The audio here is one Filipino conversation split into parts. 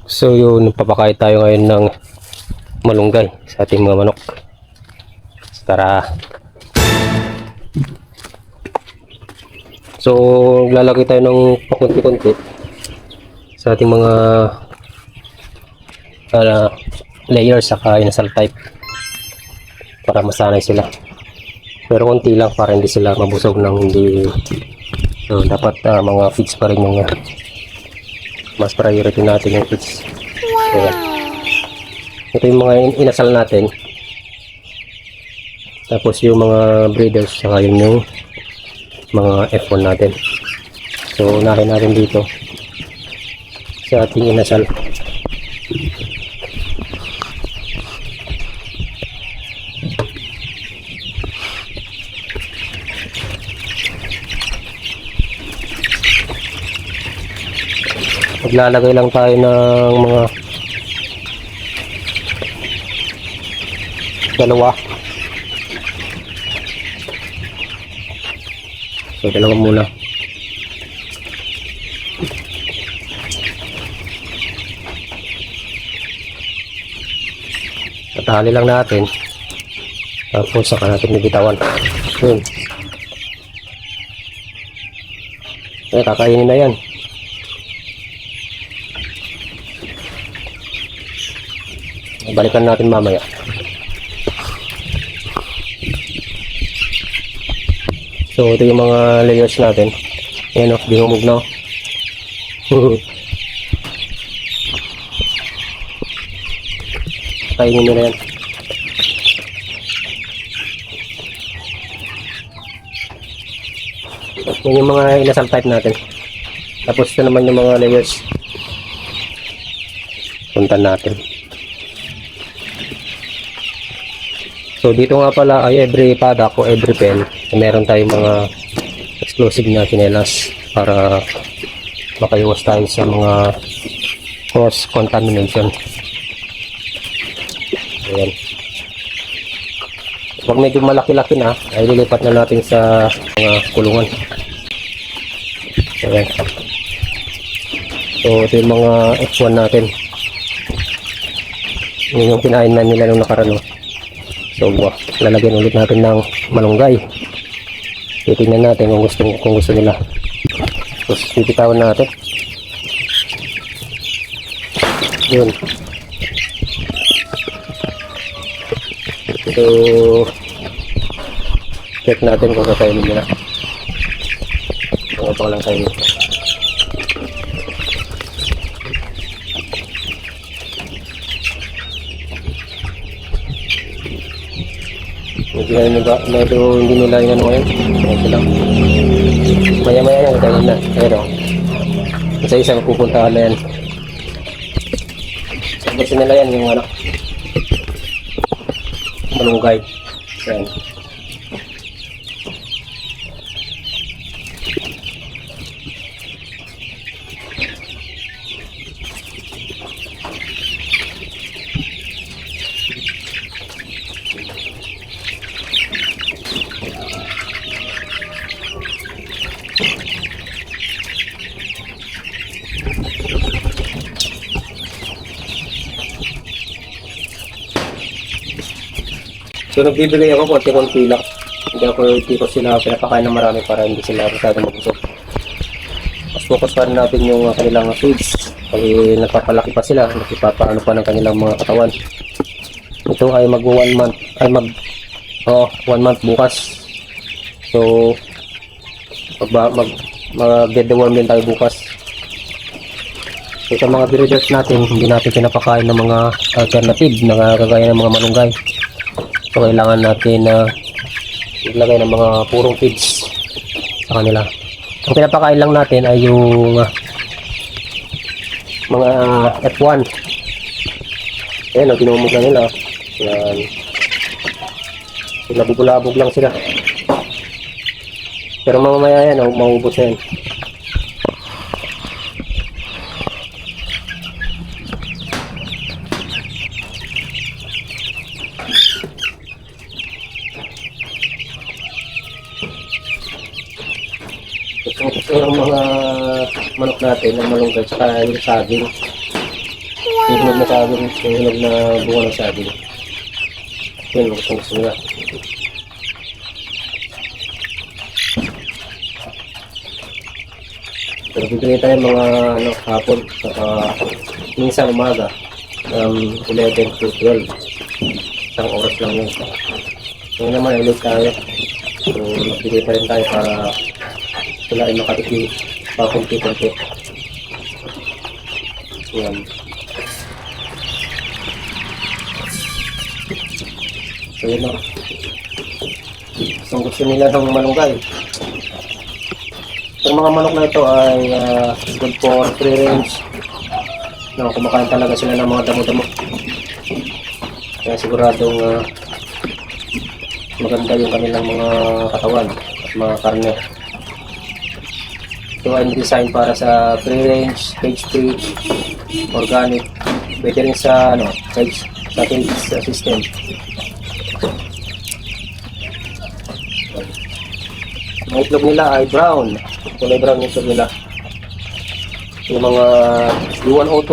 So yun, papakain tayo ngayon ng malunggay sa ating mga manok. Tara. So lalagay tayo ng pakunti-kunti sa ating mga layers saka inasal type para masanay sila. Pero konti lang para hindi sila mabusog ng hindi. So dapat mga feeds pa rin yung mas priority natin yung feeds. So, ito yung mga inasal natin. Tapos yung mga breeders saka yun yung mga F1 natin. So unahin natin dito sa ating inasal. Maglalagay lang tayo ng mga dalawa. So dalawa muna. Tatali lang natin. Tapos saka natin bibitawan. Yun. Kakainin na yan. Balikan natin mamaya. So ito yung mga layers natin. Ayan o, dinumog na o. Kainin nyo na yan. Yan yung mga inasal type natin. Tapos ito naman yung mga layers. Puntan natin. So dito nga pala ay every paddock o every pen meron tayong mga exclusive na chinelas para makaiwas tayo sa mga cross contamination. Ayan. Pag medyo malaki-laki na ay lilipat na natin sa mga kulungan. Ayan. So ito yung mga F1 natin. Yun yung kinain na nila nung nakaraan. So lalagyan ulit natin ng malunggay. Titingnan natin kung gusto nila. Tapos pipitawan natin. Yun. So check natin kung kakainin nila. Pangapang lang tayo nito. Medyo hindi nila yun ngayon. Medyo lang. Maya-maya yan, kainin na. Pero, isa-isa mapupuntahan na yan. Gusto nila yan yung ano, malunggay. Yan. So nagbibigay ako konti-konti lang. Hindi ko sila pinapakain ng marami para hindi sila masyadong mabusog. Mas focus pa rin natin yung kanilang feeds. Kasi nagpapalaki pa sila, nagpapaano pa ng kanilang mga katawan. Ito ay mag 1 month, ay mag 1 month bukas. So mag-deworm din tayo bukas. So sa mga breeders natin, hindi natin pinapakain ng mga alternative na kagaya ng mga malunggay. So kailangan natin maglagay ng mga purong feeds sa kanila. Ang pinapakain lang natin ay yung mga F1. Ayan, ginumog na nila. Ayan. Nabubulabog lang sila. Pero mamaya yan, maubos yan. Ito yung mga manok natin, ng malunggay, saka yung saging. Yung hinog na saging, yung hinog na bunga ng saging. Yun, gusto nila. Pero bibili tayo mga hapon, minsan umaga, 11 to 12. Isang oras lang yun. So naman, ulit tayo. So magbigay pa rin tayo para sila ay makatikim pa kunti-kunti. Yan. So yun o. So gusto nila ng malunggay. Yung mga manok na ito ay good for free range. No, kumakain talaga sila ng mga damo-damo. Kaya siguradong maganda yung kanilang mga katawan at mga karne. Ito ay design para sa free range, cage free, organic. Pwede rin sa cage system. Ang itlog nila ay brown. Kulay brown yung itlog nila. Yung mga U102,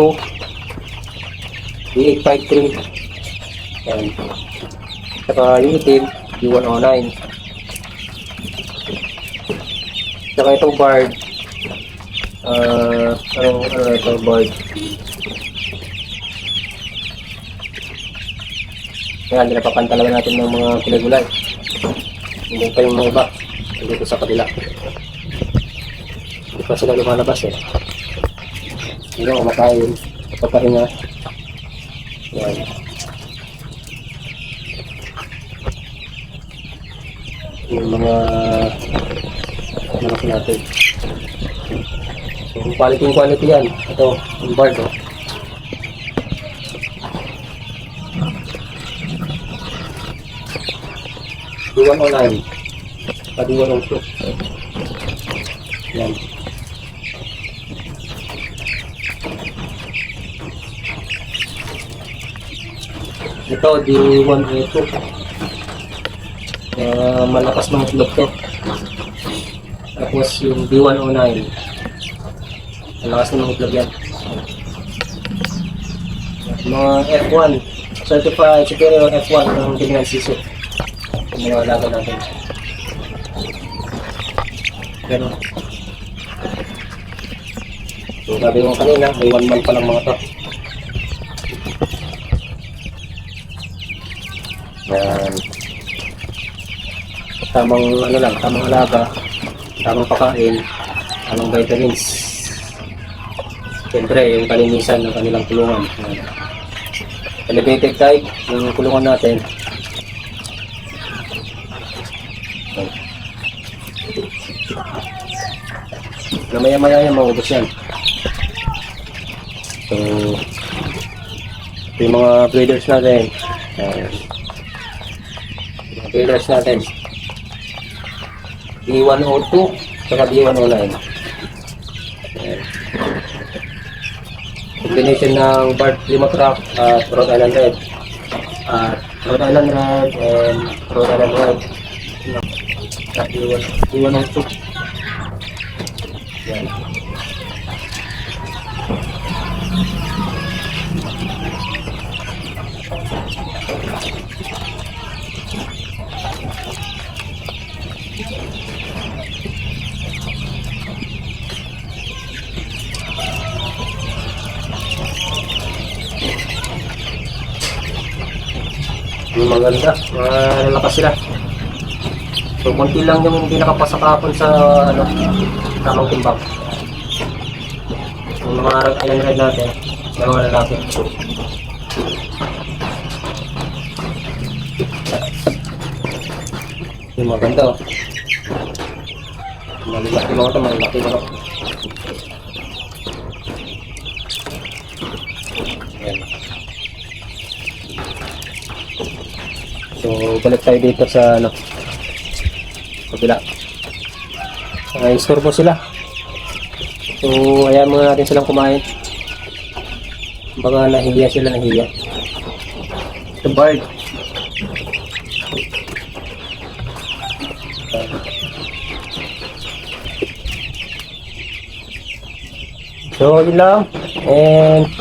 D853, yan. Saka yung itim, U109. Saka itong bird, ano itong bird. Kaya dinapakan talaga natin ng mga kulay-gulay. Hindi pa yung mga iba. Dito sa kabila. Hindi pa sila lumalabas eh. Hindi ako kumakain. Papahinga. Yan. Yung mga manok natin. So, quality yan. Ito, yung bird oh. D109. D102. Yan. Ito, D1A2. Malakas ng itlog to. Tapos yung D109. Malakas ng itlog yan. Mga F1. Certified Superior F1 ng Binyan Siso. Yung mga alaga natin. Pero, so sabi ko kanina, may 1 month pa lang mga to. Yan. Tamang tamang alaga, tamang pakain, tamang vitamins. Siyempre, yung kalinisan ng kanilang kulungan. Elevated type yung kulungan natin. Na maya-maya yan, maubos yan. So, yung mga breeders natin, D102 saka D109. Combination ng Bard Plymouth Rock at Rhode Island Red. Rhode Island Red and Rhode Island Red. D102. Yan. Maganda, lalakas sila. So, konti lang yung hindi nakapasa kahapon sa tamang timbang. Yung mga Island Red natin, yung mga lalaki. Yung maganda oh. Malilaki mga ito, malilaki mga ito. Ayan. So, balik tayo dito sa kabila. Istorbo sila. So, ayan muna natin silang kumain. Baka nahiya sila, nahiya. The bird. So, yun lang. And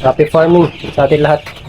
Happy farming sa atin lahat.